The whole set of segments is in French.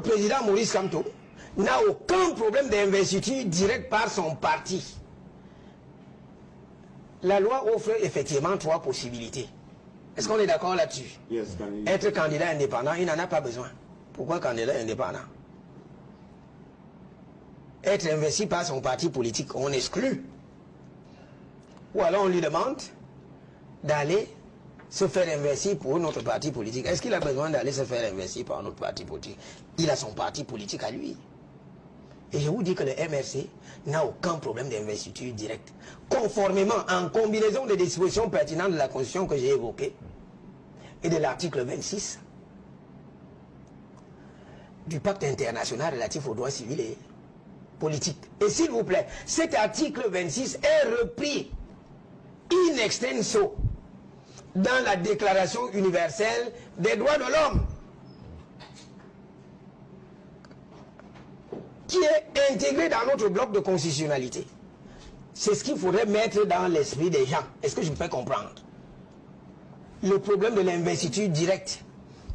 président Maurice Kamto n'a aucun problème d'investiture directe par son parti. La loi offre effectivement 3 possibilités. Est-ce qu'on est d'accord là-dessus? Yes, être candidat indépendant, il n'en a pas besoin. Pourquoi candidat indépendant? Être investi par son parti politique, on exclut. Ou alors on lui demande d'aller se faire investir pour notre parti politique. Est-ce qu'il a besoin d'aller se faire investir par notre parti politique? Il a son parti politique à lui. Et je vous dis que le MRC n'a aucun problème d'investiture directe. Conformément, en combinaison des dispositions pertinentes de la Constitution que j'ai évoquées et de l'article 26 du pacte international relatif aux droits civils et politiques. Et s'il vous plaît, cet article 26 est repris in extenso dans la Déclaration universelle des droits de l'homme, qui est intégré dans notre bloc de constitutionnalité. C'est ce qu'il faudrait mettre dans l'esprit des gens. Est-ce que je me fais comprendre? Le problème de l'investiture directe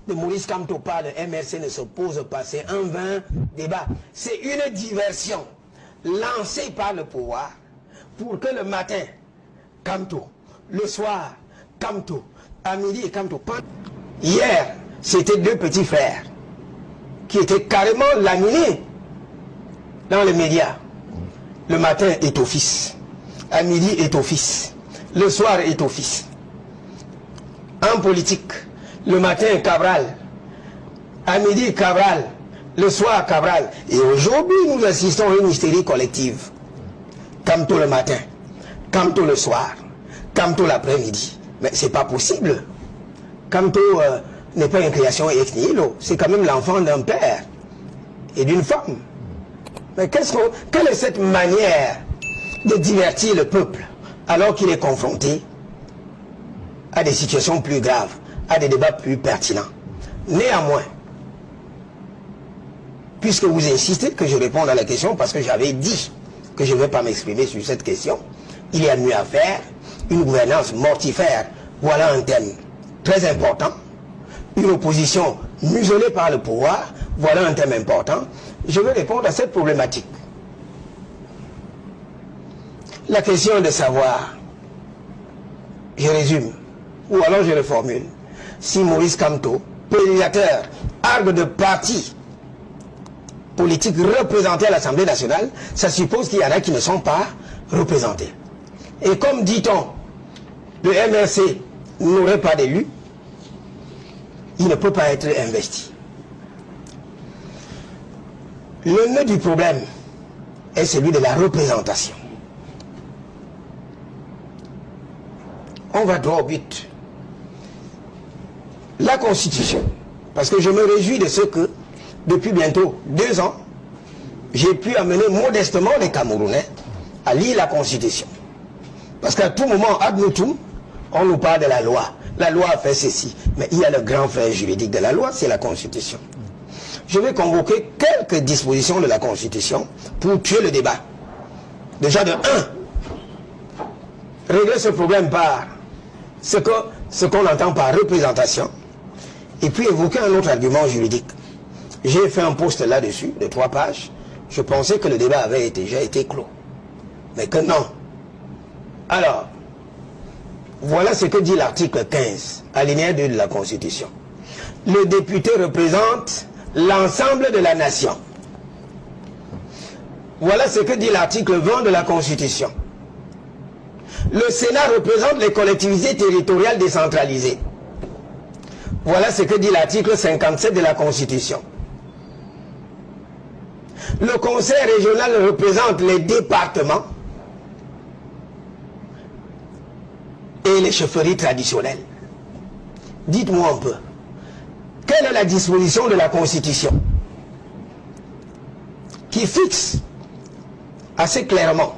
de Maurice Kamto par le MRC ne se pose pas. C'est un vain débat. C'est une diversion lancée par le pouvoir pour que le matin, Kamto, le soir, Kamto, à midi et Kamto. Hier, c'était 2 petits frères qui étaient carrément laminés dans les médias. Le matin est au fils, à midi est au fils, le soir est au fils. En politique, le matin Cabral, à midi Cabral, le soir Cabral. Et aujourd'hui, nous assistons à une hystérie collective. Kamto le matin, Kamto le soir, Kamto l'après-midi. Mais c'est pas possible. Kamto n'est pas une création ex nihilo, c'est quand même l'enfant d'un père et d'une femme. Mais quelle est cette manière de divertir le peuple alors qu'il est confronté à des situations plus graves, à des débats plus pertinents? Néanmoins, puisque vous insistez que je réponde à la question, parce que j'avais dit que je ne vais pas m'exprimer sur cette question, il y a mieux à faire, une gouvernance mortifère, voilà un thème très important, une opposition muselée par le pouvoir, voilà un thème important. Je vais répondre à cette problématique. La question est de savoir, je résume, ou alors je reformule, si Maurice Kamto, pollinisateur, arbre de parti politique représenté à l'Assemblée nationale, ça suppose qu'il y en a qui ne sont pas représentés. Et comme dit-on, le MRC n'aurait pas d'élu, il ne peut pas être investi. Le nœud du problème est celui de la représentation. On va droit au but. La Constitution, parce que je me réjouis de ce que, depuis bientôt 2 ans, j'ai pu amener modestement les Camerounais à lire la Constitution. Parce qu'à tout moment, ad nutum, on nous parle de la loi. La loi a fait ceci. Mais il y a le grand frère juridique de la loi, c'est la Constitution. Je vais convoquer quelques dispositions de la Constitution pour tuer le débat. Déjà de 1, régler ce problème par ce qu'on entend par représentation, et puis évoquer un autre argument juridique. J'ai fait un post là-dessus, de 3 pages. Je pensais que le débat avait déjà été clos. Mais que non. Alors, voilà ce que dit l'article 15, alinéa 2 de la Constitution. Le député représente l'ensemble de la nation. Voilà ce que dit l'article 20 de la Constitution. Le Sénat représente les collectivités territoriales décentralisées. Voilà ce que dit l'article 57 de la Constitution. Le Conseil régional représente les départements et les chefferies traditionnelles. Dites-moi un peu, quelle est la disposition de la Constitution qui fixe assez clairement,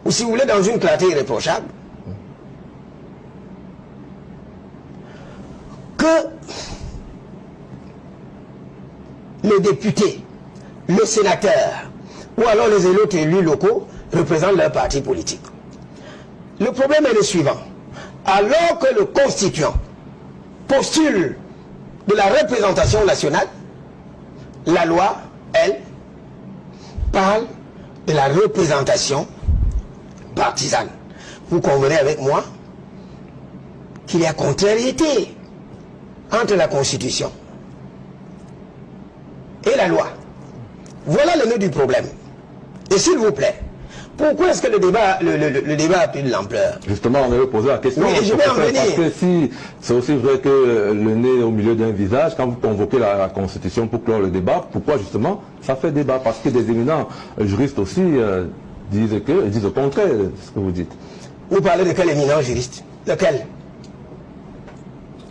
ou si vous voulez dans une clarté irréprochable, que le député, le sénateur, ou alors les autres élus locaux représentent leur parti politique. Le problème est le suivant. Alors que le constituant postule de la représentation nationale, La loi, elle, parle de la représentation partisane. Vous convenez avec moi qu'il y a contrariété entre la Constitution et la loi. Voilà le nœud du problème. Et s'il vous plaît, pourquoi est-ce que le débat a pris de l'ampleur? Justement, on avait posé la question. Oui, je vais en venir. Parce que si c'est aussi vrai que le nez est au milieu d'un visage, quand vous convoquez la Constitution pour clore le débat, pourquoi justement ça fait débat? Parce que des éminents juristes aussi disent le contraire de ce que vous dites. Vous parlez de quel éminent juriste? Lequel?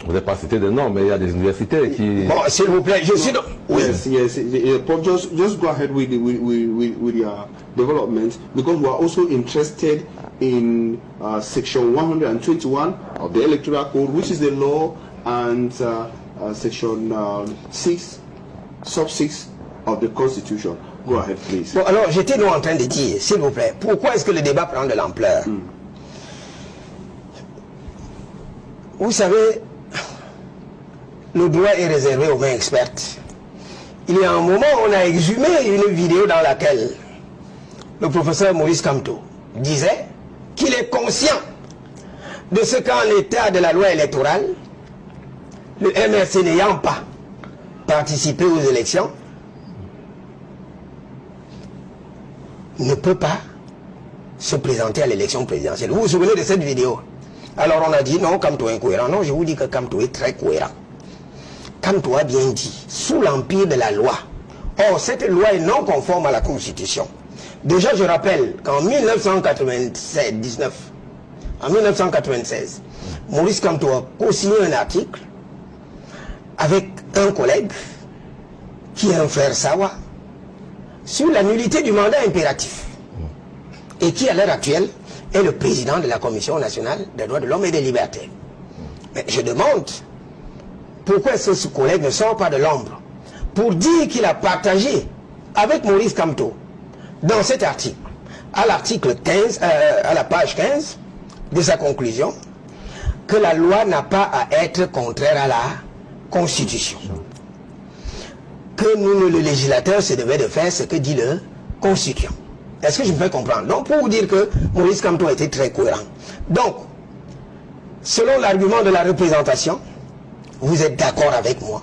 Vous n'avez pas cité de nom, mais il y a des universités qui... Bon, s'il vous plaît, je suis... Oui. Yes. But just go ahead with your development, because we are also interested in Section 121 of the Electoral Code, which is the law, and Section 6, sub 6 of the Constitution. Go ahead, please. Bon, alors, j'étais nous en train de dire, s'il vous plaît, pourquoi est-ce que le débat prend de l'ampleur? Vous savez, le droit est réservé aux mains expertes. Il y a un moment, on a exhumé une vidéo dans laquelle le professeur Maurice Kamto disait qu'il est conscient de ce qu'en l'état de la loi électorale, le MRC n'ayant pas participé aux élections, ne peut pas se présenter à l'élection présidentielle. Vous vous souvenez de cette vidéo? Alors on a dit non, Kamto est incohérent. Non, je vous dis que Kamto est très cohérent. Kamto a bien dit, sous l'empire de la loi. Or, cette loi est non conforme à la Constitution. Déjà, je rappelle qu'en 1996, Maurice Kamto a co-signé un article avec un collègue qui est un frère Sawa sur la nullité du mandat impératif et qui, à l'heure actuelle, est le président de la Commission nationale des droits de l'homme et des libertés. Mais je demande pourquoi est-ce que ce collègue ne sort pas de l'ombre pour dire qu'il a partagé avec Maurice Kamto dans cet article, à l'article 15, à la page 15 de sa conclusion, que la loi n'a pas à être contraire à la Constitution. Que nous, le législateur, se devait de faire ce que dit le Constitution. Est-ce que je me fais comprendre? Donc, pour vous dire que Maurice Kamto a été très cohérent. Donc, selon l'argument de la représentation, vous êtes d'accord avec moi,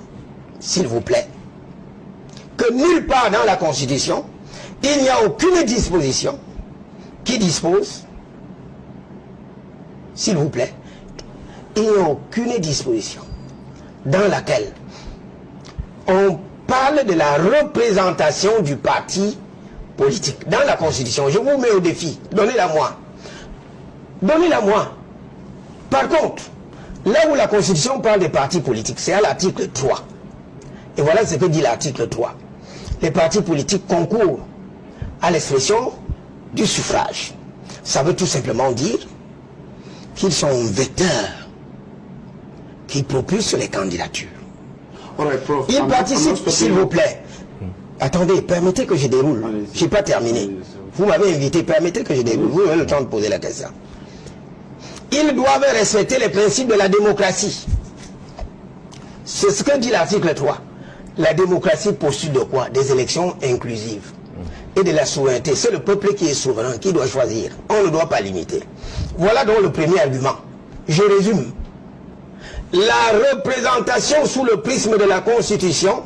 s'il vous plaît, que nulle part dans la Constitution, il n'y a aucune disposition qui dispose, s'il vous plaît, il n'y a aucune disposition dans laquelle on parle de la représentation du parti politique dans la Constitution. Je vous mets au défi, donnez-la moi. Donnez-la moi. Par contre, là où la Constitution parle des partis politiques, c'est à l'article 3. Et voilà ce que dit l'article 3. Les partis politiques concourent à l'expression du suffrage. Ça veut tout simplement dire qu'ils sont un vecteur qui propulse les candidatures. Ils participent, s'il vous plaît. Attendez, permettez que je déroule. Je n'ai pas terminé. Vous m'avez invité, permettez que je déroule. Vous avez le temps de poser la question. Ils doivent respecter les principes de la démocratie. C'est ce que dit l'article 3. La démocratie postule de quoi? Des élections inclusives et de la souveraineté. C'est le peuple qui est souverain, qui doit choisir. On ne doit pas limiter. Voilà donc le premier argument. Je résume. La représentation sous le prisme de la Constitution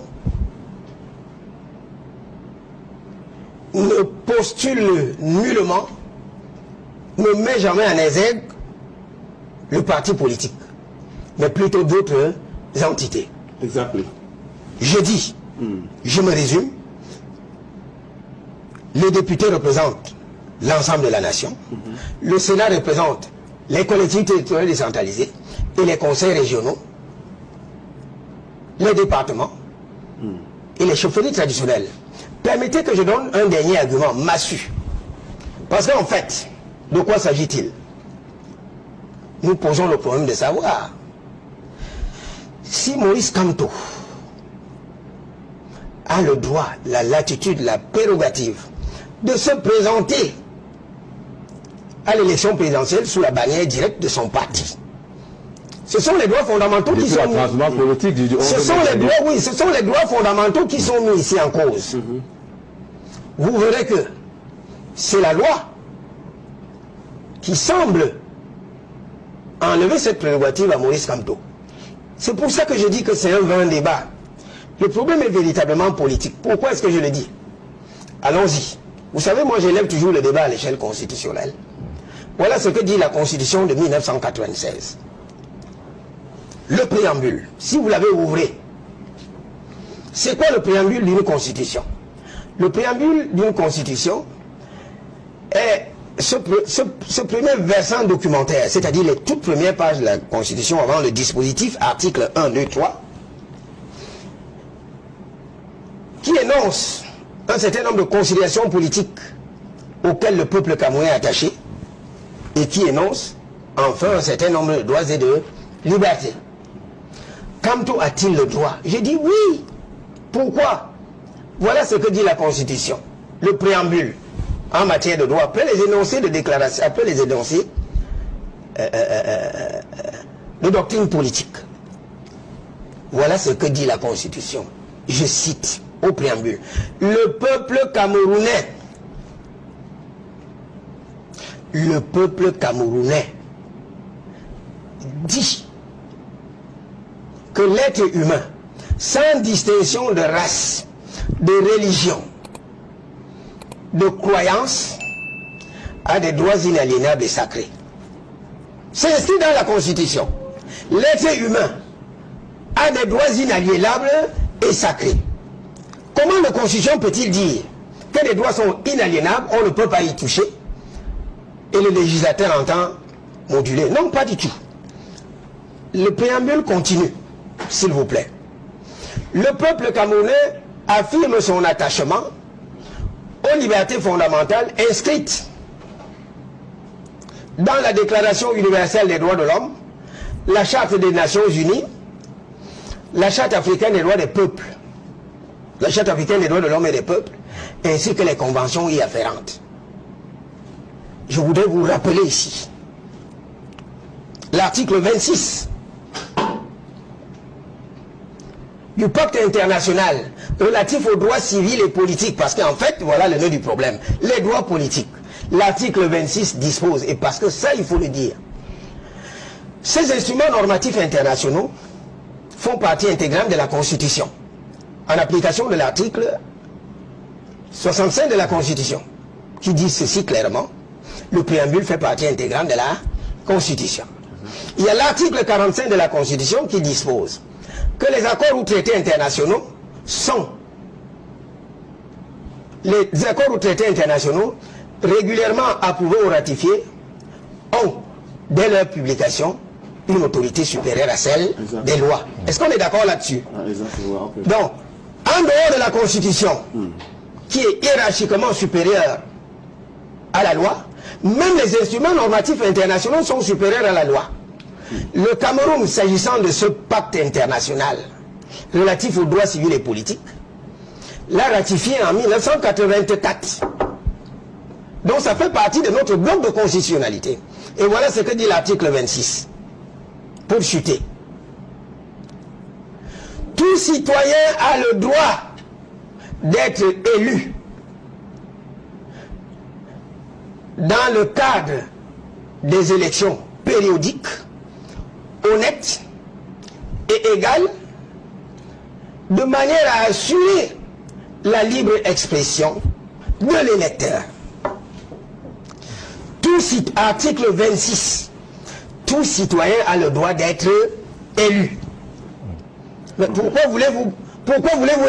ne postule nullement, ne met jamais en exergue le parti politique, mais plutôt d'autres entités. Exactly. Je dis, je me résume, les députés représentent l'ensemble de la nation, le Sénat représente les collectivités territoriales décentralisées et les conseils régionaux, les départements et les chefferies traditionnelles. Permettez que je donne un dernier argument massu. Parce qu'en fait, de quoi s'agit-il? Nous posons le problème de savoir si Maurice Kamto a le droit, la latitude, la prérogative de se présenter à l'élection présidentielle sous la bannière directe de son parti. Ce sont les droits fondamentaux qui sont mis. Politique, ce sont les droits, oui, ce sont les droits fondamentaux qui sont mis ici en cause. Vous verrez que c'est la loi qui semble enlever cette prérogative à Maurice Kamto. C'est pour ça que je dis que c'est un vain débat. Le problème est véritablement politique. Pourquoi est-ce que je le dis? Allons-y. Vous savez, moi j'élève toujours le débat à l'échelle constitutionnelle. Voilà ce que dit la Constitution de 1996. Le préambule, si vous l'avez ouvert, c'est quoi le préambule d'une constitution? Le préambule d'une constitution est ce premier versant documentaire, c'est-à-dire les toutes premières pages de la constitution avant le dispositif, article 1, 2, 3, qui énonce un certain nombre de considérations politiques auxquelles le peuple camerounais est attaché et qui énonce enfin un certain nombre de droits et de libertés. Kamto a-t-il le droit? J'ai dit oui. Pourquoi? Voilà ce que dit la Constitution. Le préambule en matière de droit, après les énoncés de déclaration, après les énoncés de doctrine politique. Voilà ce que dit la Constitution. Je cite au préambule. Le peuple camerounais dit que l'être humain, sans distinction de race, de religion, de croyance, a des droits inaliénables et sacrés. C'est inscrit dans la Constitution. L'être humain a des droits inaliénables et sacrés. Comment la Constitution peut-il dire que les droits sont inaliénables, on ne peut pas y toucher, et le législateur entend moduler? Non, pas du tout. Le préambule continue, s'il vous plaît. Le peuple camerounais affirme son attachement aux libertés fondamentales inscrites dans la Déclaration universelle des droits de l'homme, la Charte des Nations Unies, la Charte africaine des droits des peuples, la Charte africaine des droits de l'homme et des peuples, ainsi que les conventions y afférentes. Je voudrais vous rappeler ici l'article 26 du pacte international relatif aux droits civils et politiques, parce qu'en fait, voilà le nœud du problème, les droits politiques. L'article 26 dispose, et parce que ça, il faut le dire, ces instruments normatifs internationaux font partie intégrante de la Constitution, en application de l'article 65 de la Constitution, qui dit ceci clairement: le préambule fait partie intégrante de la Constitution. Il y a l'article 45 de la Constitution qui dispose que les accords ou traités internationaux sont les accords ou traités internationaux régulièrement approuvés ou ratifiés ont, dès leur publication, une autorité supérieure à celle des lois. Est-ce qu'on est d'accord là-dessus? Donc, en dehors de la Constitution, qui est hiérarchiquement supérieure à la loi, même les instruments normatifs internationaux sont supérieurs à la loi. Le Cameroun, s'agissant de ce pacte international relatif aux droits civils et politiques, l'a ratifié en 1984. Donc ça fait partie de notre bloc de constitutionnalité. Et voilà ce que dit l'article 26. Pour chuter. Tout citoyen a le droit d'être élu dans le cadre des élections périodiques, honnêtes et égales, de manière à assurer la libre expression de l'électeur. Article 26. Tout citoyen a le droit d'être élu. Mais pourquoi voulez-vous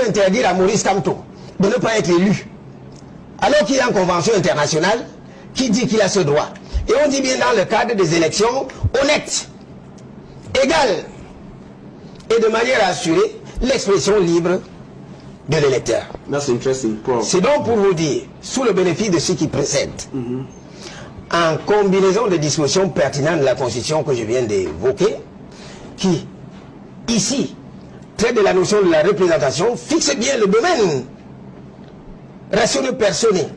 interdire à Maurice Kamto de ne pas être élu, alors qu'il y a une convention internationale qui dit qu'il a ce droit? Et on dit bien dans le cadre des élections honnêtes, égales, et de manière à assurer l'expression libre de l'électeur. C'est donc pour vous dire, sous le bénéfice de ce qui précède, en combinaison de dispositions pertinentes de la Constitution que je viens d'évoquer, qui, ici, traite de la notion de la représentation, fixe bien le domaine ratio personné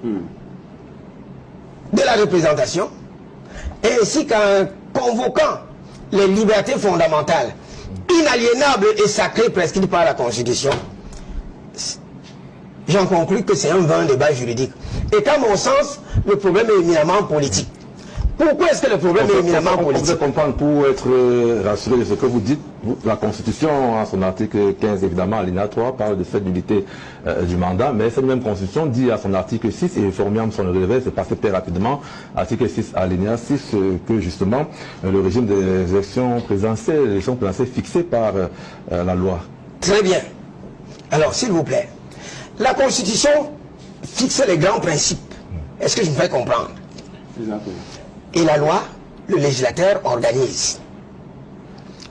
de la représentation, ainsi qu'en convoquant les libertés fondamentales, inaliénables et sacrées prescrites par la Constitution, j'en conclus que c'est un vain débat juridique. Et qu'à mon sens, le problème est éminemment politique. Pourquoi est-ce que le problème est éminemment politique? On peut comprendre, pour être rassuré de ce que vous dites, la Constitution, à son article 15, évidemment, alinéa 3, parle de cette nullité du mandat, mais cette même Constitution dit à son article 6, et Formiam s'en révèle, c'est passé très rapidement, article 6, alinéa 6, que justement, le régime des élections présidentielles fixé par la loi. Très bien. Alors, s'il vous plaît, la Constitution fixe les grands principes. Est-ce que je me fais comprendre? Exactement. Et la loi, le législateur organise.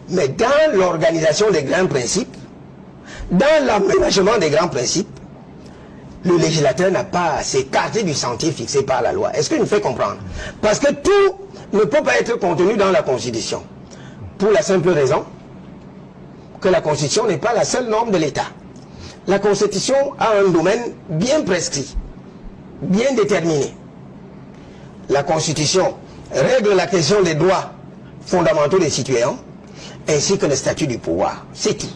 Mais dans l'organisation des grands principes, dans l'aménagement des grands principes, le législateur n'a pas à s'écarter du sentier fixé par la loi. Est-ce que je me fais comprendre? Parce que tout ne peut pas être contenu dans la Constitution. Pour la simple raison que la Constitution n'est pas la seule norme de l'État. La Constitution a un domaine bien prescrit, bien déterminé. La Constitution règle la question des droits fondamentaux des citoyens ainsi que le statut du pouvoir. C'est tout.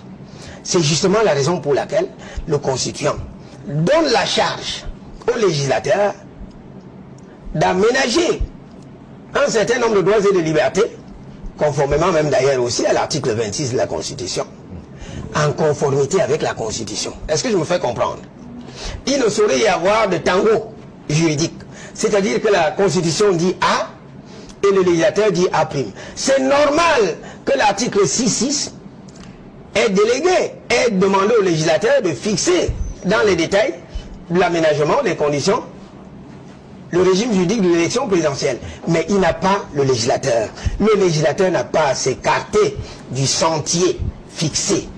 C'est justement la raison pour laquelle le constituant donne la charge au législateur d'aménager un certain nombre de droits et de libertés, conformément même d'ailleurs aussi à l'article 26 de la Constitution, en conformité avec la Constitution. Est-ce que je me fais comprendre? Il ne saurait y avoir de tango juridique. C'est-à-dire que la Constitution dit A et le législateur dit A'. C'est normal que l'article 6.6 est délégué, est demandé au législateur de fixer dans les détails de l'aménagement des conditions le régime juridique de l'élection présidentielle. Mais il n'a pas le législateur. Le législateur n'a pas à s'écarter du sentier fixé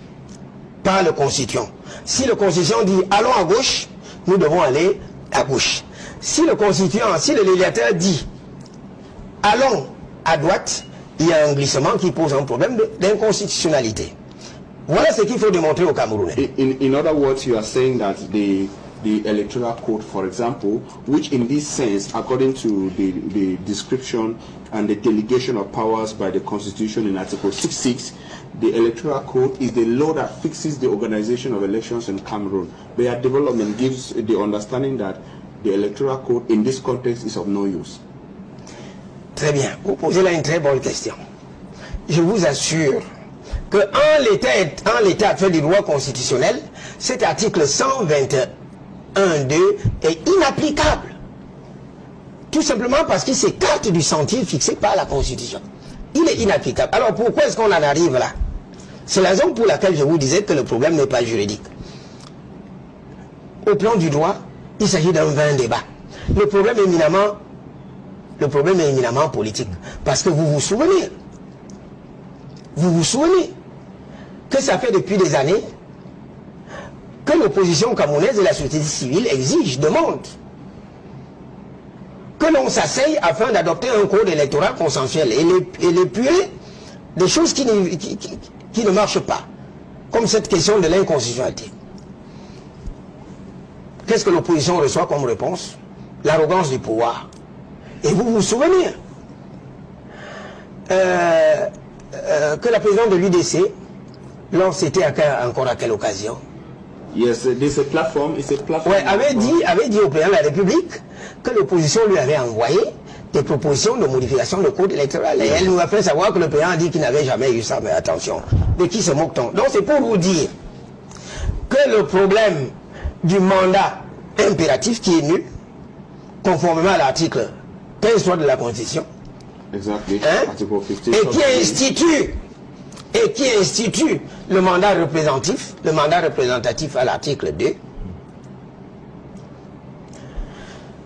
par le constituant. Si le constituant dit allons à gauche, nous devons aller à gauche. Si le constituant, si le législateur dit allons à droite, il y a un glissement qui pose un problème d'inconstitutionnalité. Voilà ce qu'il faut démontrer au Camerounais. In other words, you are saying that the electoral code, for example, which in this sense, according to the description and the delegation of powers by the Constitution in Article 6.6, the electoral code is the law that fixes the organization of elections in Cameroon. Their development gives the understanding that the electoral code in this context is of no use. Très bien. Vous posez là une très bonne question. Je vous assure que en l'état actuel du droit constitutionnel, cet article 121.2 est inapplicable. Tout simplement parce qu'il s'écarte du sentier fixé par la Constitution. Il est inapplicable. Alors pourquoi est-ce qu'on en arrive là? C'est la raison pour laquelle je vous disais que le problème n'est pas juridique. Au plan du droit, il s'agit d'un vain débat. Le problème est éminemment politique. Parce que vous vous souvenez que ça fait depuis des années que l'opposition camerounaise et la société civile exigent, demandent que l'on s'asseye afin d'adopter un code électoral consensuel et l'épurer des choses qui ne marchent pas, comme cette question de l'inconstitutionnalité. Qu'est-ce que l'opposition reçoit comme réponse? L'arrogance du pouvoir. Et vous vous souvenez que la présidente de l'UDC, lors c'était encore à quelle occasion? Yes, there's a platform. It's a platform. Ouais, avait dit au président de la République que l'opposition lui avait envoyé des propositions de modification de code électoral. Et elle nous a fait savoir que le président a dit qu'il n'avait jamais eu ça. Mais attention, de qui se moque-t-on? Donc c'est pour vous dire que le problème du mandat impératif qui est nul, conformément à l'article 15 de la Constitution, Exactly. hein, Article 15. et qui institue le mandat représentatif à l'article 2.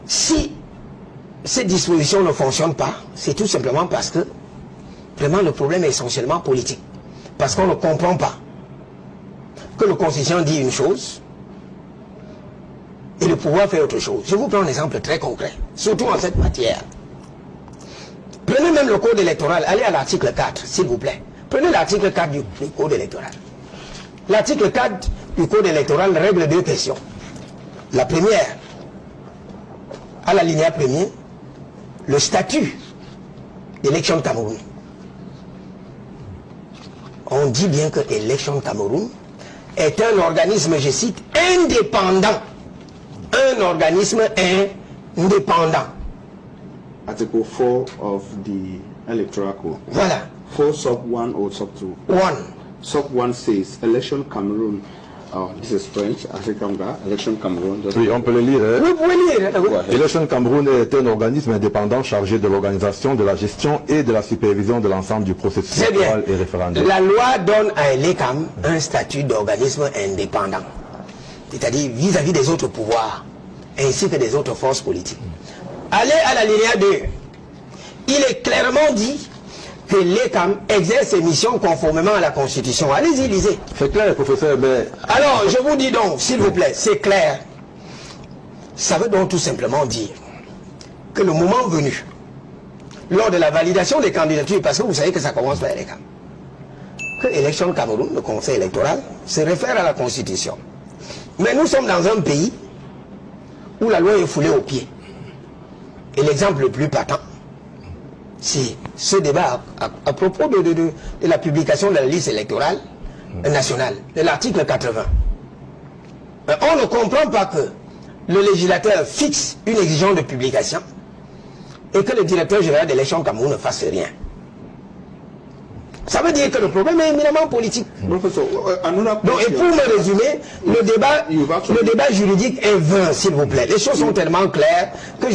Si cette disposition ne fonctionne pas, c'est tout simplement parce que vraiment le problème est essentiellement politique. Parce qu'on ne comprend pas que le constituant dit une chose et le pouvoir fait autre chose. Je vous prends un exemple très concret, surtout en cette matière. Prenez même le code électoral, allez à l'article 4, s'il vous plaît. Prenez l'article 4 du code électoral. L'article 4 du code électoral règle deux questions. La première, à l'alinéa premier, le statut d'élection de Cameroun. on dit bien que Election Cameroun est un organisme, je cite, indépendant. Un organisme indépendant. Article 4 of the Electoral Code. Voilà. 4 sub 1 or sub 2? 1. Sub 1 says, Election Cameroun. This is French, Election Cameroun. Oui, on peut le lire. Hein? Vous pouvez lire. Election Cameroun est un organisme indépendant chargé de l'organisation, de la gestion et de la supervision de l'ensemble du processus électoral et référendaire. La loi donne à l'ECAM un statut d'organisme indépendant, c'est-à-dire vis-à-vis des autres pouvoirs, ainsi que des autres forces politiques. Allez à la linéa 2. Il est clairement dit que l'ECAM exerce ses missions conformément à la Constitution. Allez-y, lisez. C'est clair, professeur, mais... Alors, je vous dis donc, s'il vous plaît, c'est clair. Ça veut donc tout simplement dire que le moment venu, lors de la validation des candidatures, parce que vous savez que ça commence par l'ECAM, que Élection Cameroun, le conseil électoral, se réfère à la Constitution. Mais nous sommes dans un pays où la loi est foulée aux pieds. Et l'exemple le plus patent, c'est ce débat à propos de la publication de la liste électorale nationale, de l'article 80. On ne comprend pas que le législateur fixe une exigence de publication et que le directeur général de l'élection Cameroun ne fasse rien. Ça veut dire que le problème est éminemment politique. Donc, et pour me résumer, le débat juridique est vain, s'il vous plaît. Les choses sont tellement claires que je